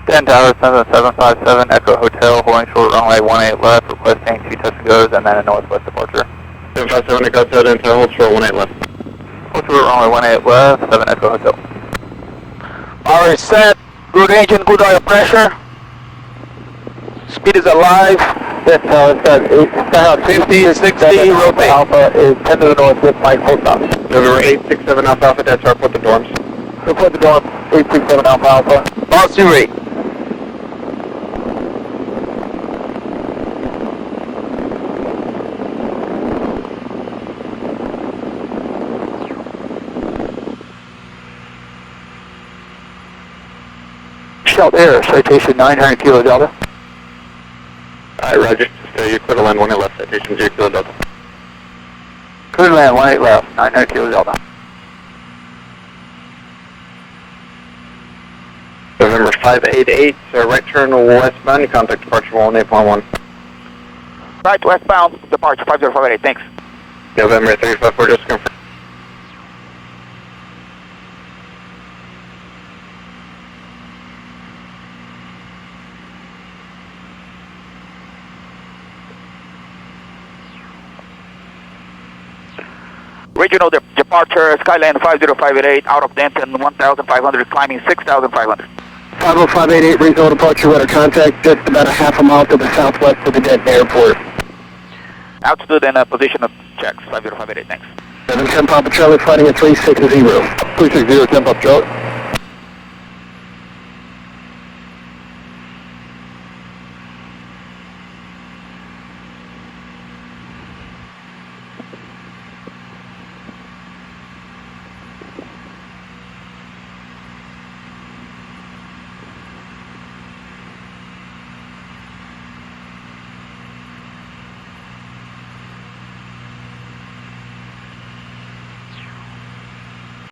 10 Tower 7757 Echo Hotel, holding short runway 18 left, requesting 2 touch and goes and then a northwest departure. 757 Echo Hotel, Denton, hold short 18 left. Hold short runway 18 left, 7 Echo Hotel. Alright, set. Good engine, good oil pressure. Speed is alive. Yes, it's at 50, 60, rotate. Alpha is 10 to the north with Mike, full stop. November 867 Alpha Alpha, that's our report the dorms. Report the dorm, 867 Alpha Alpha. Boston rate. Shout Air, citation 900 Kilo Delta. Alright, roger. Just you clear to land 18 left, citation 0 Kilo Delta. Clear to land 18 left, 900 Kilo Delta. November 588, right turn westbound, contact departure 18.1. Right, westbound, departure 5058, thanks. November 354, just confirm. Regional departure, Skyline 50588, out of Denton, 1,500, climbing 6,500. 50588, regional departure, weather contact, just about a half a mile to the southwest of the Denton Airport. Altitude and position of checks, 50588, thanks. 710 Papa Charlie, fighting at 360. 360, 10 Papa Charlie.